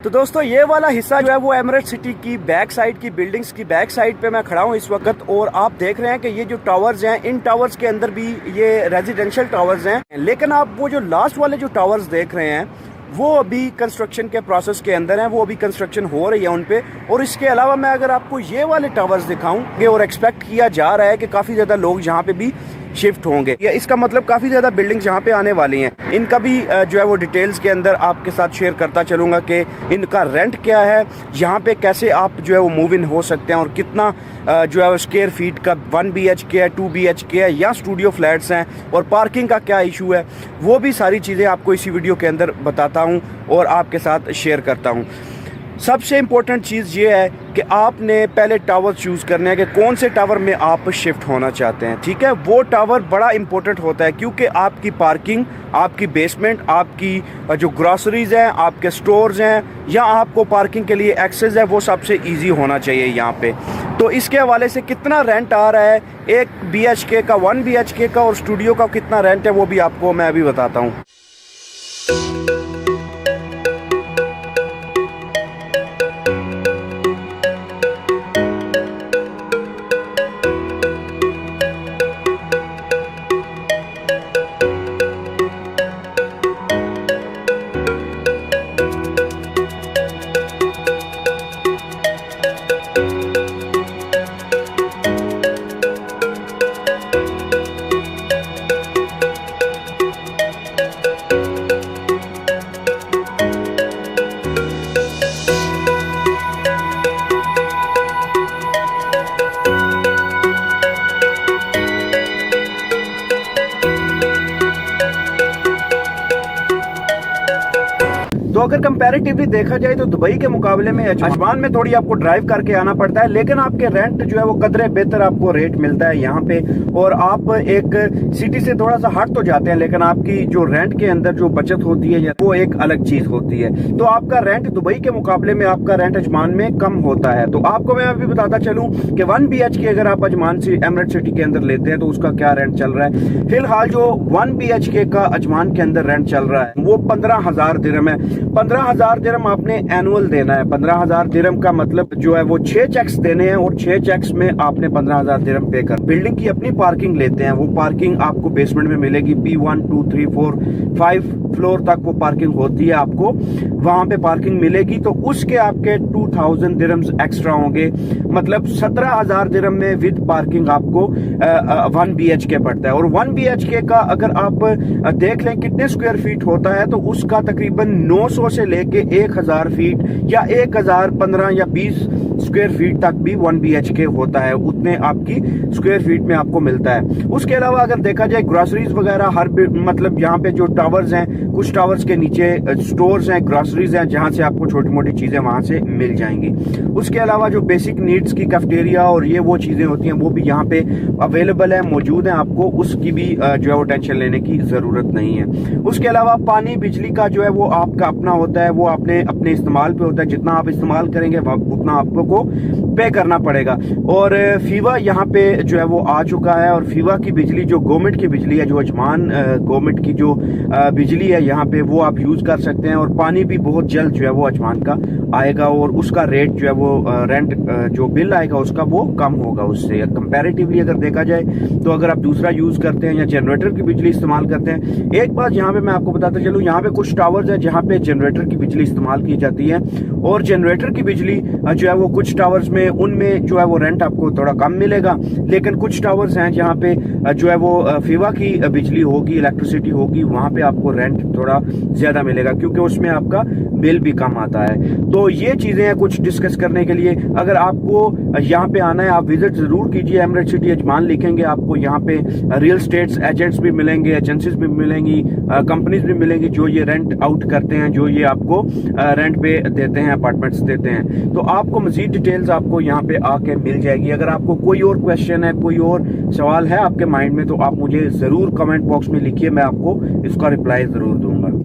तो दोस्तों ये वाला हिस्सा जो है वो एमिरेट सिटी की बैक साइड की बिल्डिंग्स की बैक साइड पे मैं खड़ा हूँ इस वक्त। और आप देख रहे हैं कि ये जो टावर्स हैं, इन टावर्स के अंदर भी ये रेजिडेंशियल टावर्स हैं, लेकिन आप वो जो लास्ट वाले जो टावर्स देख रहे हैं वो अभी कंस्ट्रक्शन के प्रोसेस के अंदर हैं, वो अभी कंस्ट्रक्शन हो रही है उन पे। और इसके अलावा मैं अगर आपको ये वाले टावर्स दिखाऊं और एक्सपेक्ट किया जा रहा है कि काफ़ी ज़्यादा लोग यहाँ पे भी शिफ्ट होंगे, या इसका मतलब काफ़ी ज़्यादा बिल्डिंग्स यहाँ पे आने वाली हैं। इनका भी जो है वो डिटेल्स के अंदर आपके साथ शेयर करता चलूँगा कि इनका रेंट क्या है, यहाँ पे कैसे आप जो है वो मूव इन हो सकते हैं, और कितना जो है वो स्क्वायर फीट का 1 BHK है, 2 BHK है या स्टूडियो फ्लैट्स हैं, और पार्किंग का क्या इशू है, वो भी सारी चीज़ें आपको इसी वीडियो के अंदर बताता हूँ और आपके साथ शेयर करता हूँ। सबसे इम्पोर्टेंट चीज़ ये है कि आपने पहले टावर चूज़ करने हैं कि कौन से टावर में आप शिफ्ट होना चाहते हैं। ठीक है, वो टावर बड़ा इम्पोर्टेंट होता है क्योंकि आपकी पार्किंग, आपकी बेसमेंट, आपकी जो ग्रॉसरीज हैं, आपके स्टोर्स हैं, या आपको पार्किंग के लिए एक्सेस है, वो सबसे ईजी होना चाहिए यहाँ पे। तो इसके हवाले से कितना रेंट आ रहा है, 1 BHK का, 1 BHK का और स्टूडियो का कितना रेंट है, वो भी आपको मैं अभी बताता हूँ। तो अगर कंपैरेटिवली देखा जाए तो दुबई के मुकाबले में अजमान में थोड़ी आपको ड्राइव करके आना पड़ता है, लेकिन आपके रेंट जो है वो कदरे बेहतर आपको रेट मिलता है यहाँ पे। और आप एक सिटी से थोड़ा सा हट तो जाते हैं, लेकिन आपकी जो रेंट के अंदर जो बचत होती है वो एक अलग चीज होती है। तो आपका रेंट दुबई के मुकाबले में आपका रेंट अजमान में कम होता है। तो आपको मैं अभी बताता चलूँ कि 1 BHK अगर आप अजमान से एमिरेट सिटी के अंदर लेते हैं तो उसका क्या रेंट चल रहा है। फिलहाल जो 1 BHK का अजमान के अंदर रेंट चल रहा है वो 15,000 दिरहम है। 15,000 दिरहम आपने एनुअल देना है। 15,000 दिरहम का मतलब जो है वो 6 चेक्स देने हैं, और 6 चेक्स में आपने 15,000 दिरहम पे कर। बिल्डिंग की अपनी पार्किंग लेते हैं, वो पार्किंग आपको बेसमेंट में मिलेगी। P1 2 3 4 5 फ्लोर तक वो पार्किंग होती है, आपको वहां पे पार्किंग मिलेगी। तो उसके आपके 2,000 दिरहम्स एक्स्ट्रा होंगे, मतलब 17,000 दिरहम में विद पार्किंग आपको 1 BHK पड़ता है। और 1 BHK का अगर आप देख लें कितने स्क्वायर फीट होता है, तो उसका तकरीबन 900 से लेके 1,000 फीट या 1,015 या 20 स्क्वायर फीट तक भी 1 BHK होता है। उतने आपकी स्क्वायर फीट में आपको मिलता है। उसके अलावा अगर देखा जाए ग्रोसरीज वगैरह हर मतलब यहाँ पे जो टावर्स हैं, कुछ टावर्स के नीचे स्टोर्स हैं, ग्रोसरीज हैं, जहां से आपको छोटी मोटी चीजें वहां से मिल जाएंगी। उसके अलावा जो बेसिक नीड्स की कैफेटेरिया और ये वो चीजें होती हैं वो भी यहाँ पे अवेलेबल है, मौजूद है। आपको उसकी भी जो है वो टेंशन लेने की जरूरत नहीं है। उसके अलावा पानी बिजली का जो है वो आपका अपना होता है, वो आपने अपने इस्तेमाल पे होता है। जितना आप इस्तेमाल करेंगे उतना आपको पे करना पड़ेगा। और फीवा यहाँ पे जो है वो आ चुका है, और फीवा की बिजली जो गवर्नमेंट की बिजली है, जो अजमान गवर्नमेंट की जो बिजली है यहाँ पे, वो आप यूज कर सकते हैं। और पानी भी बहुत जल्द जो है वो अजमान का आएगा, और उसका रेट जो है वो रेंट जो बिल आएगा उसका वो कम होगा उससे कंपैरेटिवली अगर देखा जाए। तो अगर आप दूसरा यूज करते हैं या जनरेटर की बिजली इस्तेमाल करते हैं, एक बात यहाँ पे मैं आपको बताता चलूँ, यहाँ पे कुछ टावर्स है जहाँ पे जनरेटर की बिजली इस्तेमाल की जाती है, और जनरेटर की बिजली जो है वो कुछ टावर्स में उनमें जो है वो रेंट आपको थोड़ा कम मिलेगा। लेकिन कुछ टावर्स हैं जहाँ पे जो है वो फीवा की बिजली होगी, इलेक्ट्रिसिटी होगी, वहां पे आपको रेंट थोड़ा ज्यादा मिलेगा क्योंकि उसमें आपका बिल भी कम आता है। तो ये चीजें हैं कुछ डिस्कस करने के लिए। अगर आपको यहाँ पे आना है, आप विजिट जरूर कीजिए। एमिरेट सिटी अजमान लिखेंगे, आपको यहाँ पे रियल स्टेट्स एजेंट्स भी मिलेंगे, एजेंसीज भी मिलेंगी, कंपनीज भी मिलेंगी जो ये रेंट आउट करते हैं, जो ये आपको रेंट पे देते हैं, अपार्टमेंट्स देते हैं। तो आपको मजीद डिटेल्स आपको यहाँ पे आके मिल जाएगी। अगर आपको कोई और क्वेश्चन है, कोई और सवाल है आपके माइंड में, तो आप मुझे जरूर कमेंट बॉक्स में लिखिए, मैं आपको इसका रिप्लाई जरूर दूंगा।